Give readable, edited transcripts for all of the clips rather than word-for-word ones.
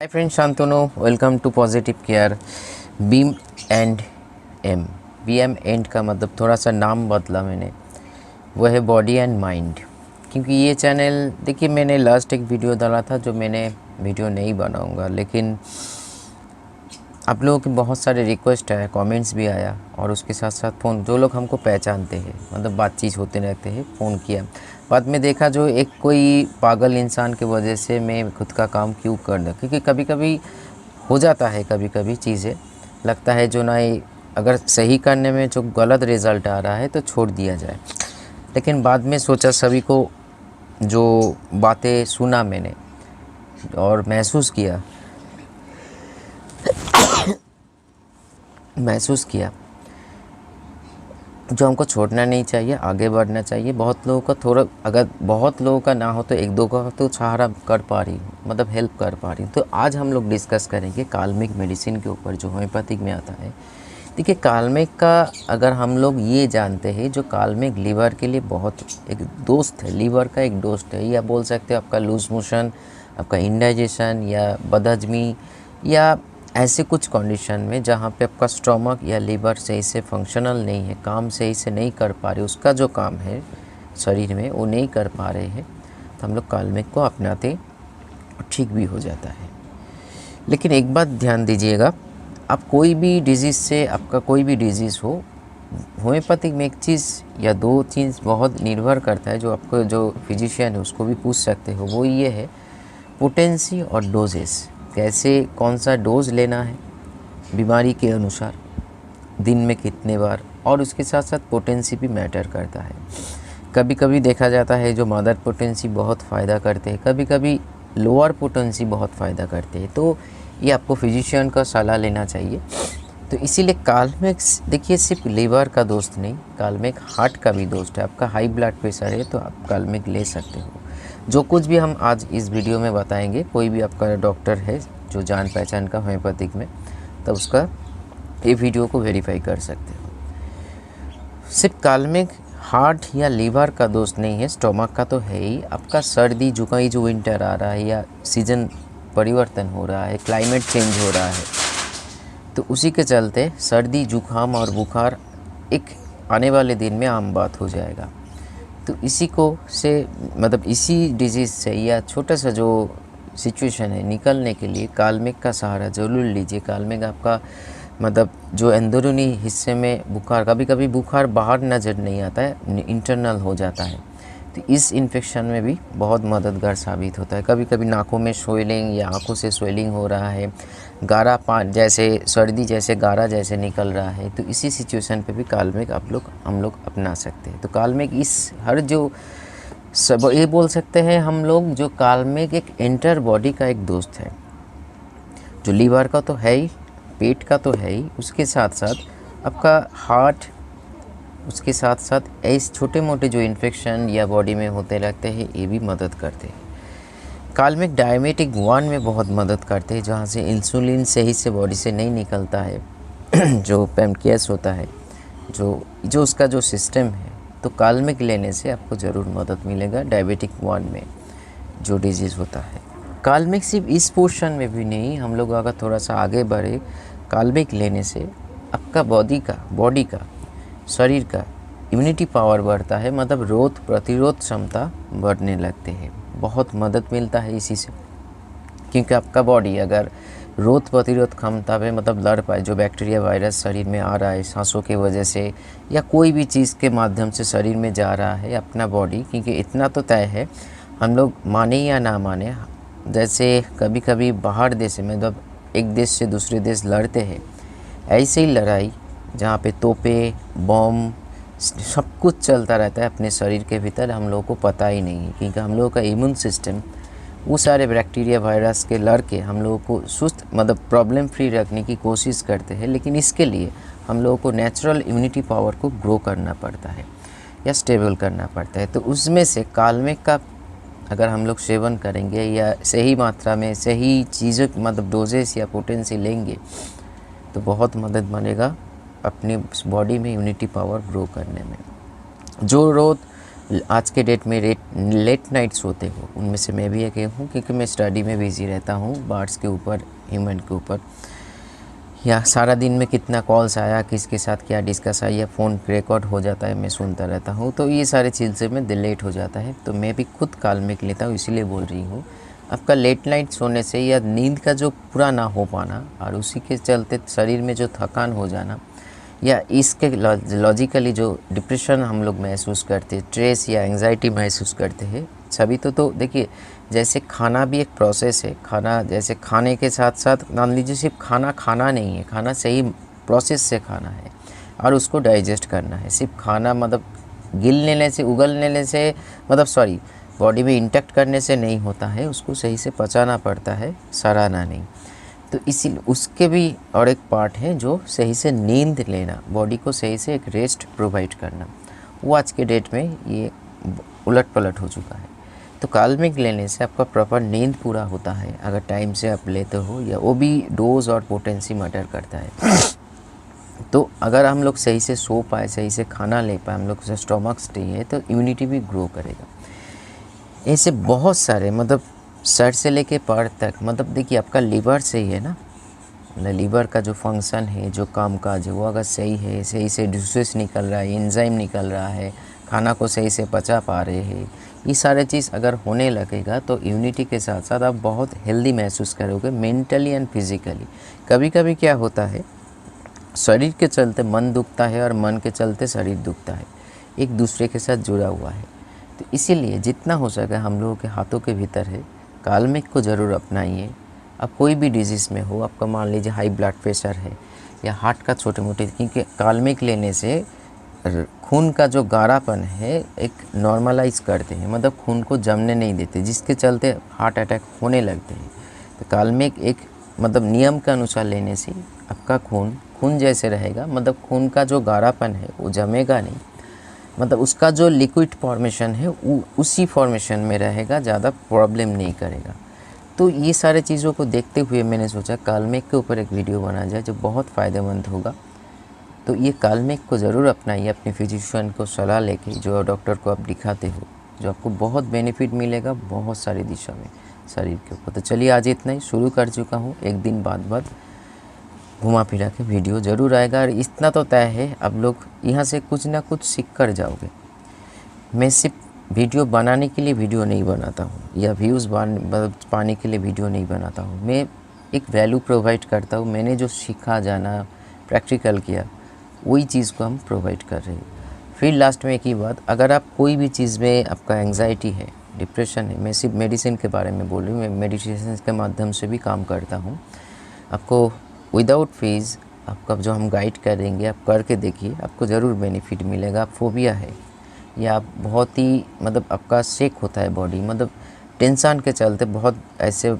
Hi friend, Shantanu. Welcome to positive care. B M and M. B M and का मतलब थोड़ा सा नाम बदला मैंने, वो है बॉडी एंड माइंड। क्योंकि ये चैनल, देखिए, मैंने लास्ट एक वीडियो डाला था जो मैंने वीडियो नहीं बनाऊंगा, लेकिन आप लोगों की बहुत सारे रिक्वेस्ट है, कमेंट्स भी आया, और उसके साथ साथ फ़ोन, जो लोग हमको पहचानते हैं, मतलब बातचीत होते रहते हैं, फ़ोन किया। बाद में देखा जो एक कोई पागल इंसान की वजह से मैं खुद का काम क्यों कर दूँ, क्योंकि कभी कभी हो जाता है, कभी कभी चीज़ें लगता है जो नहीं, अगर सही करने में जो गलत रिज़ल्ट आ रहा है तो छोड़ दिया जाए। लेकिन बाद में सोचा, सभी को जो बातें सुना मैंने और महसूस किया जो हमको छोड़ना नहीं चाहिए, आगे बढ़ना चाहिए। बहुत लोगों का थोड़ा, अगर बहुत लोगों का ना हो तो एक दो का तो सहारा कर पा रही हूँ, मतलब हेल्प कर पा रही हूँ। तो आज हम लोग डिस्कस करेंगे काल्मिक मेडिसिन के ऊपर, जो होम्योपैथिक में आता है। देखिए, काल्मिक का अगर हम लोग ये जानते हैं, जो काल्मिक लीवर के लिए बहुत एक दोस्त है, लीवर का एक दोस्त है, या बोल सकते हो आपका लूज मोशन, आपका इंडाइजेशन या बदहजमी, या ऐसे कुछ कंडीशन में जहाँ पे आपका स्टमक या लीवर सही से फंक्शनल नहीं है, काम सही से नहीं कर पा रहे, उसका जो काम है शरीर में वो नहीं कर पा रहे हैं, तो हम लोग काल्मिक को अपनाते ठीक भी हो जाता है। लेकिन एक बात ध्यान दीजिएगा, आप कोई भी डिजीज़ से, आपका कोई भी डिजीज़ हो, होम्योपैथिक में एक चीज़ या दो चीज़ बहुत निर्भर करता है, जो आपको जो फिजिशियन है उसको भी पूछ सकते हो, वो ये है पोटेंसी और डोजेस। कैसे, कौन सा डोज लेना है बीमारी के अनुसार, दिन में कितने बार, और उसके साथ साथ पोटेंसी भी मैटर करता है। कभी कभी देखा जाता है जो मदर पोटेंसी बहुत फ़ायदा करते हैं, कभी कभी लोअर पोटेंसी बहुत फ़ायदा करते हैं, तो ये आपको फिजिशियन का सलाह लेना चाहिए। तो इसीलिए काल्मिक, देखिए, सिर्फ लीवर का दोस्त नहीं, काल्मिक हार्ट का भी दोस्त है। आपका हाई ब्लड प्रेशर है तो आप काल्मिक ले सकते हो। जो कुछ भी हम आज इस वीडियो में बताएंगे, कोई भी आपका डॉक्टर है जो जान पहचान का होम्योपैथिक में, तब उसका ये वीडियो को वेरीफाई कर सकते हो। सिर्फ काल्मिक हार्ट या लीवर का दोस्त नहीं है, स्टोमक का तो है ही। आपका सर्दी जुकाई, जो विंटर आ रहा है या सीज़न परिवर्तन हो रहा है, क्लाइमेट चेंज हो रहा है, तो उसी के चलते सर्दी जुकाम और बुखार एक आने वाले दिन में आम बात हो जाएगा। तो इसी को से, मतलब इसी डिजीज़ से या छोटा सा जो सिचुएशन है, निकलने के लिए काल्मिक का सहारा ज़रूर लीजिए। काल्मिक आपका, मतलब जो अंदरूनी हिस्से में बुखार, कभी कभी बुखार बाहर नज़र नहीं आता है, इंटरनल हो जाता है, तो इस इन्फेक्शन में भी बहुत मददगार साबित होता है। कभी कभी नाकों में स्वेलिंग या आंखों से स्वेलिंग हो रहा है, गारा पान जैसे, सर्दी जैसे गारा जैसे निकल रहा है, तो इसी सिचुएशन पे भी काल्मिक हम लोग अपना सकते हैं। तो काल्मिक इस हर जो सब, ये बोल सकते हैं हम लोग, जो काल्मिक एक एंटर बॉडी का एक दोस्त है, जो लीवर का तो है ही, पेट का तो है ही, उसके साथ साथ आपका हार्ट, उसके साथ साथ ऐसे छोटे मोटे जो इन्फेक्शन या बॉडी में होते रहते हैं, ये भी मदद करते हैं। काल्मिक डायबिटिक 1 में बहुत मदद करते हैं, जहाँ से इंसुलिन सही से बॉडी से नहीं निकलता है जो पैनक्रियास होता है, जो उसका जो सिस्टम है, तो काल्मिक लेने से आपको ज़रूर मदद मिलेगा डायबिटिक 1 में जो डिजीज़ होता है। काल्मिक सिर्फ इस पोर्शन में भी नहीं, हम लोग अगर थोड़ा सा आगे बढ़े, काल्मिक लेने से आपका बॉडी का शरीर का इम्यूनिटी पावर बढ़ता है, मतलब रोग प्रतिरोध क्षमता बढ़ने लगते हैं, बहुत मदद मिलता है इसी से। क्योंकि आपका बॉडी अगर रोग प्रतिरोध क्षमता पे, मतलब लड़ पाए, जो बैक्टीरिया वायरस शरीर में आ रहा है सांसों की वजह से या कोई भी चीज़ के माध्यम से शरीर में जा रहा है, अपना बॉडी, क्योंकि इतना तो तय है, हम लोग माने या ना माने, जैसे कभी कभी बाहर देश में, मतलब एक देश से दूसरे देश लड़ते हैं, ऐसे ही लड़ाई जहाँ पे तोपे, बम, सब कुछ चलता रहता है अपने शरीर के भीतर, हम लोगों को पता ही नहीं है। क्योंकि हम लोगों का इम्यून सिस्टम वो सारे बैक्टीरिया वायरस के लड़ के हम लोगों को सुस्त, मतलब प्रॉब्लम फ्री रखने की कोशिश करते हैं, लेकिन इसके लिए हम लोगों को नेचुरल इम्यूनिटी पावर को ग्रो करना पड़ता है या स्टेबल करना पड़ता है। तो उसमें से काल्मिक का अगर हम लोग सेवन करेंगे या सही मात्रा में सही चीज़ों, मतलब डोजेस या पोटेंसी लेंगे, तो बहुत मदद मिलेगा अपनी बॉडी में इम्यूनिटी पावर ग्रो करने में। जो रोग आज के डेट में लेट नाइट सोते हो, उनमें से मैं भी एक हूँ, क्योंकि मैं स्टडी में बिज़ी रहता हूँ, बर्ड्स के ऊपर, ह्यूमन के ऊपर, या सारा दिन में कितना कॉल्स आया, किसके साथ क्या डिस्कस आया, फ़ोन रिकॉर्ड हो जाता है, मैं सुनता रहता हूँ, तो ये सारी चीज़ें में लेट हो जाता है। तो मैं भी खुद काल्मिक लेता हूँ, इसीलिए बोल रही हूँ। आपका लेट नाइट सोने से या नींद का जो पूरा ना हो पाना, और उसी के चलते शरीर में जो थकान हो जाना, या इसके लॉजिकली जो डिप्रेशन हम लोग महसूस करते हैं, स्ट्रेस या एंजाइटी महसूस करते हैं सभी, तो देखिए, जैसे खाना भी एक प्रोसेस है। खाना जैसे खाने के साथ साथ मान लीजिए सिर्फ खाना खाना नहीं है, खाना सही प्रोसेस से खाना है और उसको डाइजेस्ट करना है। सिर्फ खाना मतलब गिल लेने से, उगल लेने से, मतलब सॉरी, बॉडी में इंटेक्ट करने से नहीं होता है, उसको सही से पचाना पड़ता है, सराहना नहीं। तो इसी उसके भी और एक पार्ट है जो सही से नींद लेना, बॉडी को सही से एक रेस्ट प्रोवाइड करना, वो आज के डेट में ये उलट पलट हो चुका है। तो काल्मिक लेने से आपका प्रॉपर नींद पूरा होता है अगर टाइम से आप लेते हो, या वो भी डोज और पोटेंसी मैटर करता है। तो अगर हम लोग सही से सो पाए, सही से खाना ले पाए, हम लोग से स्टोमक स्टे है, तो इम्यूनिटी भी ग्रो करेगा। ऐसे बहुत सारे, मतलब सर से लेके पैर तक, मतलब देखिए आपका लीवर सही है ना, मतलब लीवर का जो फंक्शन है, जो काम काज है, वो अगर सही है, सही से जूसेस निकल रहा है, एंजाइम निकल रहा है, खाना को सही से पचा पा रहे हैं, ये सारे चीज़ अगर होने लगेगा तो इम्यूनिटी के साथ साथ आप बहुत हेल्दी महसूस करोगे, मेंटली एंड फिज़िकली। कभी कभी क्या होता है, शरीर के चलते मन दुखता है और मन के चलते शरीर दुखता है, एक दूसरे के साथ जुड़ा हुआ है। तो इसीलिए जितना हो सके हम लोगों के हाथों के भीतर है, काल्मिक को ज़रूर अपनाइए। अब कोई भी डिजीज़ में हो, आपका मान लीजिए हाई ब्लड प्रेशर है या हार्ट का छोटे मोटे, क्योंकि काल्मिक लेने से खून का जो गाढ़ापन है एक नॉर्मलाइज करते हैं, मतलब खून को जमने नहीं देते, जिसके चलते हार्ट अटैक होने लगते हैं। तो काल्मिक एक मतलब नियम के अनुसार लेने से आपका खून जैसे रहेगा, मतलब खून का जो गाढ़ापन है वो जमेगा नहीं, मतलब उसका जो लिक्विड फॉर्मेशन है वो उसी फॉर्मेशन में रहेगा, ज़्यादा प्रॉब्लम नहीं करेगा। तो ये सारे चीज़ों को देखते हुए मैंने सोचा काल्मिक के ऊपर एक वीडियो बना जाए जो बहुत फ़ायदेमंद होगा। तो ये काल्मिक को ज़रूर अपनाइए, अपने फिजिशियन को सलाह लेके, जो डॉक्टर को आप दिखाते हो, जो आपको बहुत बेनिफिट मिलेगा बहुत सारी दिशा में शरीर के ऊपर। तो चलिए आज इतना ही, शुरू कर चुका हूँ, एक दिन बाद घुमा फिरा के वीडियो ज़रूर आएगा। और इतना तो तय है, अब लोग यहाँ से कुछ ना कुछ सीख कर जाओगे। मैं सिर्फ वीडियो बनाने के लिए वीडियो नहीं बनाता हूँ, या व्यूज़ पाने के लिए वीडियो नहीं बनाता हूँ, मैं एक वैल्यू प्रोवाइड करता हूँ। मैंने जो सीखा, जाना, प्रैक्टिकल किया, वही चीज़ को हम प्रोवाइड कर रहे हैं। फिर लास्ट में एक ही बात, अगर आप कोई भी चीज़ में आपका एंग्जाइटी है, डिप्रेशन है, मैं सिर्फ मेडिसिन के बारे में बोल रही हूँ, मैं मेडिटेशन के माध्यम से भी काम करता हूँ। आपको विदाउट फीस आपका जो हम गाइड करेंगे, आप करके देखिए, आपको ज़रूर बेनिफिट मिलेगा। आप फोबिया है या आप बहुत ही मतलब आपका शेक होता है बॉडी, मतलब टेंशन के चलते बहुत ऐसे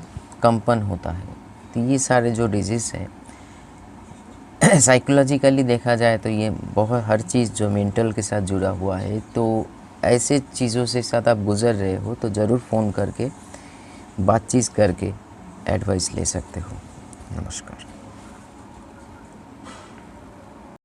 कंपन होता है, तो ये सारे जो डिजीज़ हैं साइकोलॉजिकली देखा जाए तो ये बहुत हर चीज़ जो मेंटल के साथ जुड़ा हुआ है, तो ऐसे चीज़ों से साथ आप गुज़र रहे हो तो ज़रूर फ़ोन करके बातचीत करके एडवाइस ले सकते हो। नमस्कार।